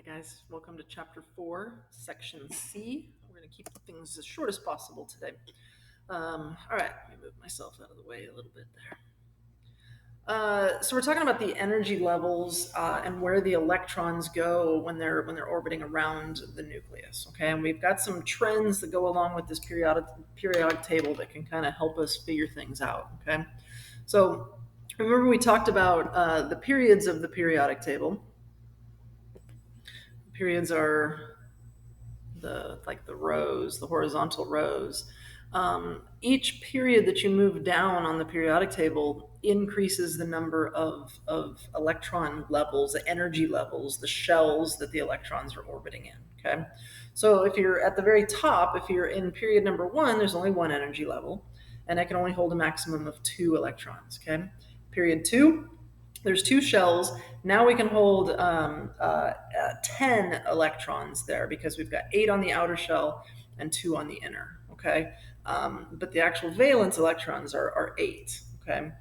Guys, welcome to chapter 4, section C. We're going to keep things as short as possible today. All right, let me move myself out of the way a little bit there. So we're talking about the energy levels and where the electrons go when they're orbiting around the nucleus. Okay, and we've got some trends that go along with this periodic table that can kind of help us figure things out. Okay, so remember we talked about the periods of the periodic table. Periods are the rows, the horizontal rows. Each period that you move down on the periodic table increases the number of electron levels, the energy levels, the shells that the electrons are orbiting in. Okay, so if you're at the very top, if you're in period number 1, there's only one energy level, and it can only hold a maximum of 2 electrons. Okay, period 2, there's 2 shells. Now we can hold 10 electrons there because we've got 8 on the outer shell and 2 on the inner. Okay, but the actual valence electrons are 8. Okay,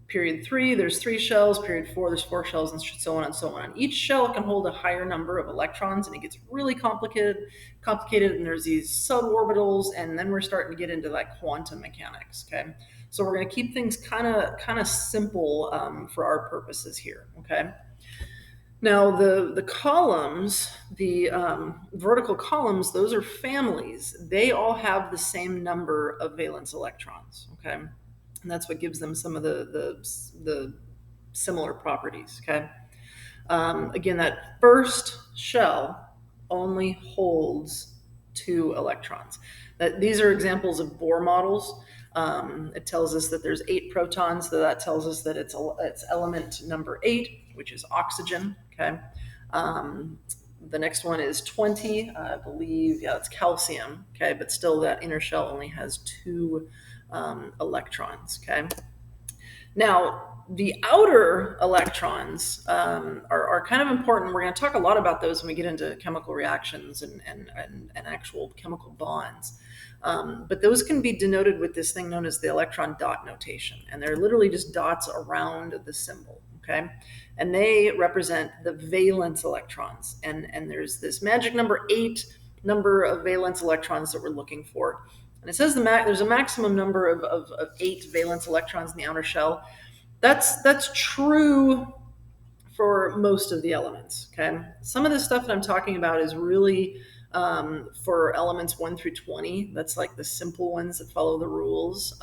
period 3, there's 3 shells. Period 4, there's 4 shells, and so on and so on. Each shell can hold a higher number of electrons, and it gets really complicated, and there's these suborbitals, and then we're starting to get into like quantum mechanics. Okay, so we're going to keep things kind of simple for our purposes here. Okay. Now the columns, the vertical columns, those are families. They all have the same number of valence electrons. Okay, and that's what gives them some of the similar properties. Okay, again, that first shell only holds 2 electrons. These are examples of Bohr models. It tells us that there's 8 protons, so that tells us that it's element number 8, which is oxygen. Okay. The next one is 20, I believe. Yeah, it's calcium. Okay, but still, that inner shell only has 2 electrons. Okay. Now, the outer electrons are kind of important. We're going to talk a lot about those when we get into chemical reactions and actual chemical bonds. But those can be denoted with this thing known as the electron dot notation. And they're literally just dots around the symbol. Okay, and they represent the valence electrons. And there's this magic number 8 number of valence electrons that we're looking for. And it says there's a maximum number of 8 valence electrons in the outer shell. That's true for most of the elements. Okay, some of the stuff that I'm talking about is really for elements 1 through 20. That's like the simple ones that follow the rules.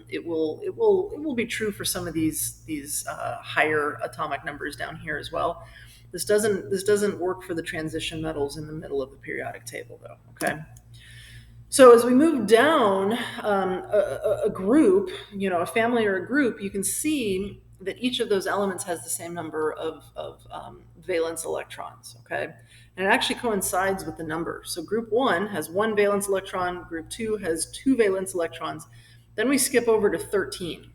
It will be true for some of these higher atomic numbers down here as well. This doesn't work for the transition metals in the middle of the periodic table, though. Okay. So as we move down a group, a family or a group, you can see that each of those elements has the same number of valence electrons. Okay, and it actually coincides with the number. So group 1 has 1 valence electron. Group 2 has 2 valence electrons. Then we skip over to 13.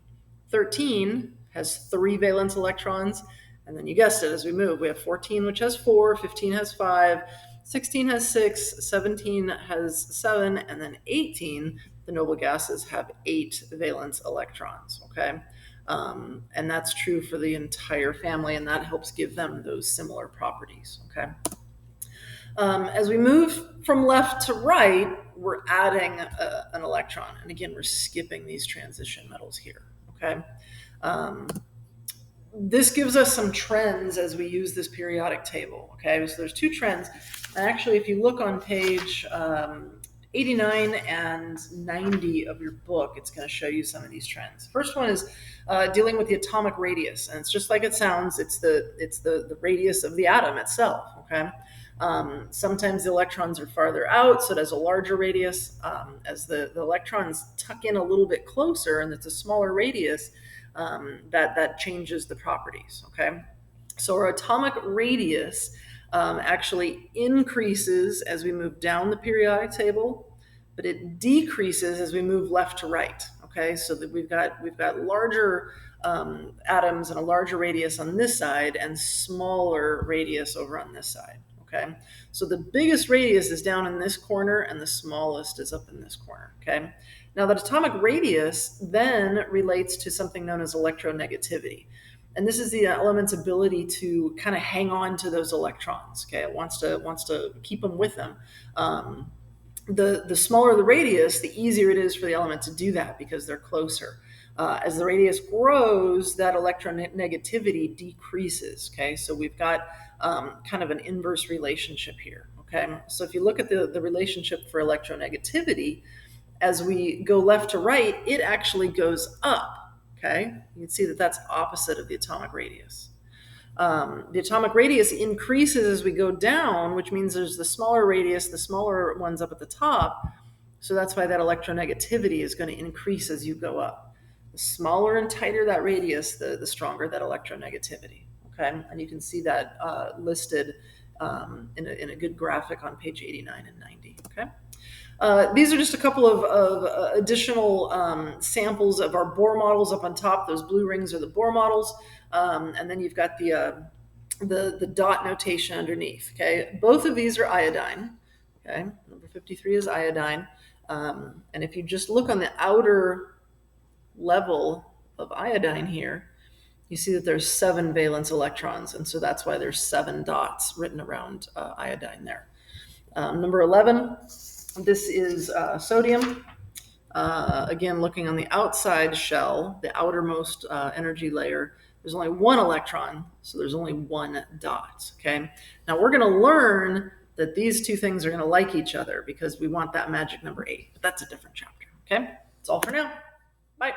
13 has 3 valence electrons. And then you guessed it, as we move, we have 14, which has 4, 15 has 5, 16 has 6, 17 has 7, and then 18, the noble gases, have 8 valence electrons. Okay, and that's true for the entire family, and that helps give them those similar properties. Okay, as we move from left to right, we're adding an electron, and again, we're skipping these transition metals here. Okay. This gives us some trends as we use this periodic table. Okay, so there's 2 trends. And actually, if you look on page 89 and 90 of your book, it's going to show you some of these trends. First one is dealing with the atomic radius, and it's just like it sounds. It's the radius of the atom itself. Okay. Sometimes the electrons are farther out, so it has a larger radius. As the electrons tuck in a little bit closer, and it's a smaller radius, that changes the properties. Okay, so our atomic radius actually increases as we move down the periodic table, but it decreases as we move left to right. Okay, so that we've got larger atoms and a larger radius on this side and smaller radius over on this side. Okay, so the biggest radius is down in this corner and the smallest is up in this corner. Okay, now that atomic radius then relates to something known as electronegativity. And this is the element's ability to kind of hang on to those electrons. Okay, it wants to keep them with them. The smaller the radius, the easier it is for the element to do that because they're closer. As the radius grows, that electronegativity decreases. Okay, so we've got kind of an inverse relationship here. Okay, so if you look at the relationship for electronegativity, as we go left to right, it actually goes up. Okay, you can see that that's opposite of the atomic radius. The atomic radius increases as we go down, which means there's the smaller radius, the smaller ones up at the top. So that's why that electronegativity is going to increase as you go up. The smaller and tighter that radius, the stronger that electronegativity. Okay, and you can see that listed in a good graphic on page 89 and 90. Okay. These are just a couple of additional samples of our Bohr models up on top. Those blue rings are the Bohr models, and then you've got the dot notation underneath. Okay, both of these are iodine. Okay, number 53 is iodine, and if you just look on the outer level of iodine here, you see that there's 7 valence electrons, and so that's why there's 7 dots written around iodine there. Number 11. This is sodium. Again, looking on the outside shell, the outermost energy layer, there's only 1 electron, so there's only 1 dot. Okay. Now we're going to learn that these two things are going to like each other because we want that magic number 8. But that's a different chapter. Okay. That's all for now. Bye.